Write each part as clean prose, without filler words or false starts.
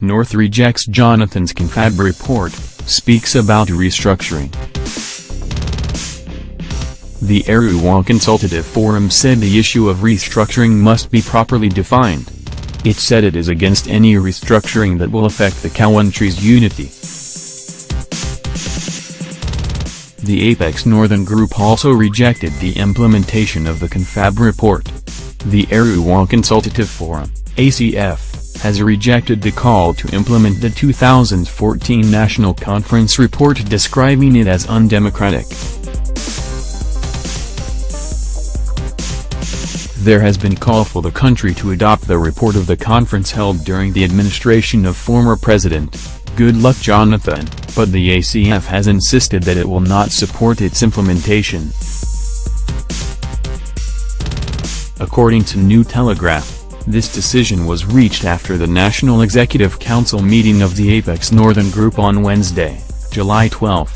North rejects Jonathan's Confab report, speaks about restructuring. The Arewa Consultative Forum said the issue of restructuring must be properly defined. It said it is against any restructuring that will affect the country's unity. The Apex Northern Group also rejected the implementation of the Confab report. The Arewa Consultative Forum, ACF, has rejected the call to implement the 2014 National Conference report, describing it as undemocratic. There has been call for the country to adopt the report of the conference held during the administration of former President Goodluck Jonathan, but the ACF has insisted that it will not support its implementation. According to New Telegraph, this decision was reached after the National Executive Council meeting of the Apex Northern Group on Wednesday, July 12.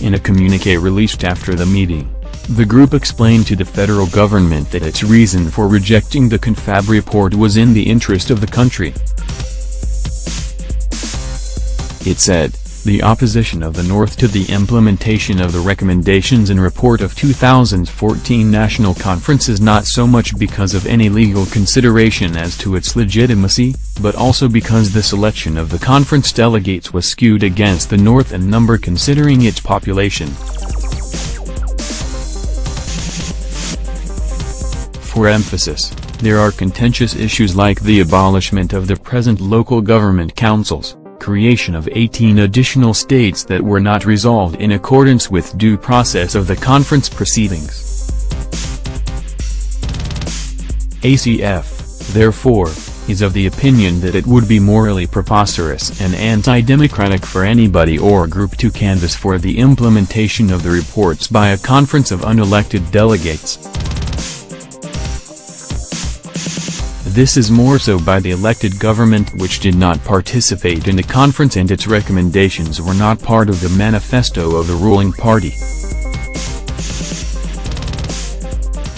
In a communiqué released after the meeting, the group explained to the federal government that its reason for rejecting the Confab report was in the interest of the country. It said, "The opposition of the North to the implementation of the recommendations and report of 2014 National Conference is not so much because of any legal consideration as to its legitimacy, but also because the selection of the conference delegates was skewed against the North in number considering its population." For emphasis, there are contentious issues like the abolishment of the present local government councils, creation of 18 additional states that were not resolved in accordance with due process of the conference proceedings. ACF, therefore, is of the opinion that it would be morally preposterous and anti-democratic for anybody or group to canvass for the implementation of the reports by a conference of unelected delegates. This is more so by the elected government, which did not participate in the conference, and its recommendations were not part of the manifesto of the ruling party.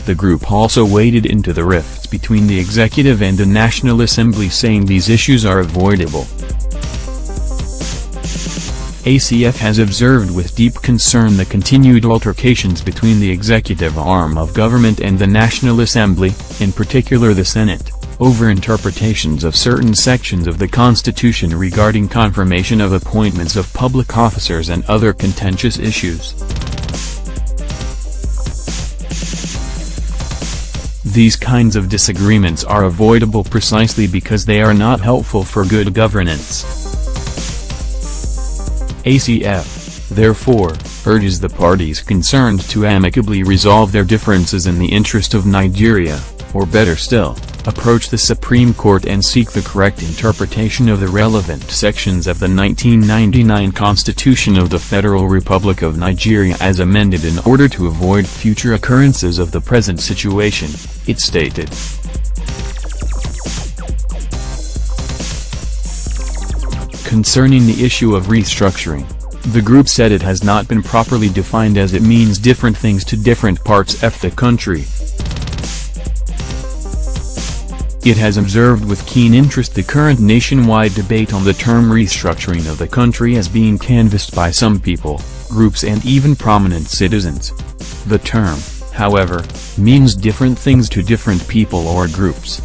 The group also waded into the rifts between the executive and the National Assembly, saying these issues are avoidable. ACF has observed with deep concern the continued altercations between the executive arm of government and the National Assembly, in particular the Senate, over interpretations of certain sections of the Constitution regarding confirmation of appointments of public officers and other contentious issues. These kinds of disagreements are avoidable precisely because they are not helpful for good governance. ACF, therefore, urges the parties concerned to amicably resolve their differences in the interest of Nigeria, or better still, approach the Supreme Court and seek the correct interpretation of the relevant sections of the 1999 Constitution of the Federal Republic of Nigeria as amended in order to avoid future occurrences of the present situation, it stated. Concerning the issue of restructuring, the group said it has not been properly defined as it means different things to different parts of the country. It has observed with keen interest the current nationwide debate on the term restructuring of the country as being canvassed by some people, groups and even prominent citizens. The term, however, means different things to different people or groups.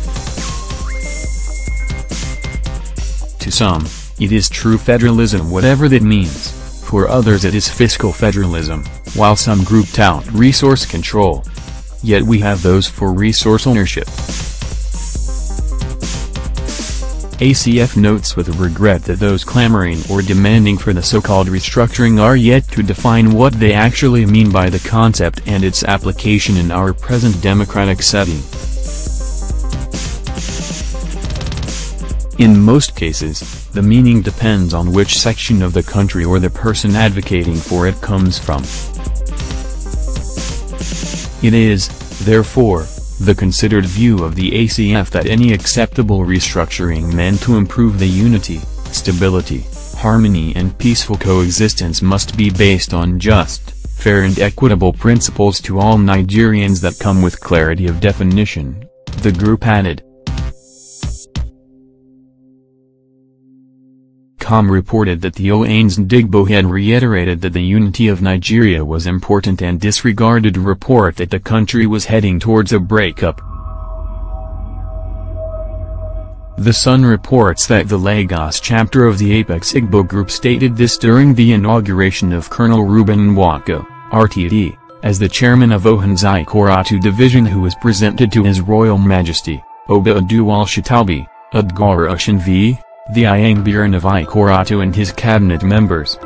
To some, it is true federalism, whatever that means. For others it is fiscal federalism, while some group tout resource control. Yet we have those for resource ownership. ACF notes with regret that those clamoring or demanding for the so-called restructuring are yet to define what they actually mean by the concept and its application in our present democratic setting. In most cases, the meaning depends on which section of the country or the person advocating for it comes from. It is, therefore, the considered view of the ACF that any acceptable restructuring meant to improve the unity, stability, harmony and peaceful coexistence must be based on just, fair and equitable principles to all Nigerians that come with clarity of definition, the group added. Nigeria.com reported that the Onisndigbo had reiterated that the unity of Nigeria was important and disregarded a report that the country was heading towards a breakup. The Sun reports that the Lagos chapter of the Apex Igbo Group stated this during the inauguration of Colonel Reuben Nwako, RTD, as the chairman of Ohanzi Koratu Division, who was presented to His Royal Majesty, Oba Aduwal Shatabi, Adgara Ushin V, the Iangbiran of Ikoratu and his cabinet members.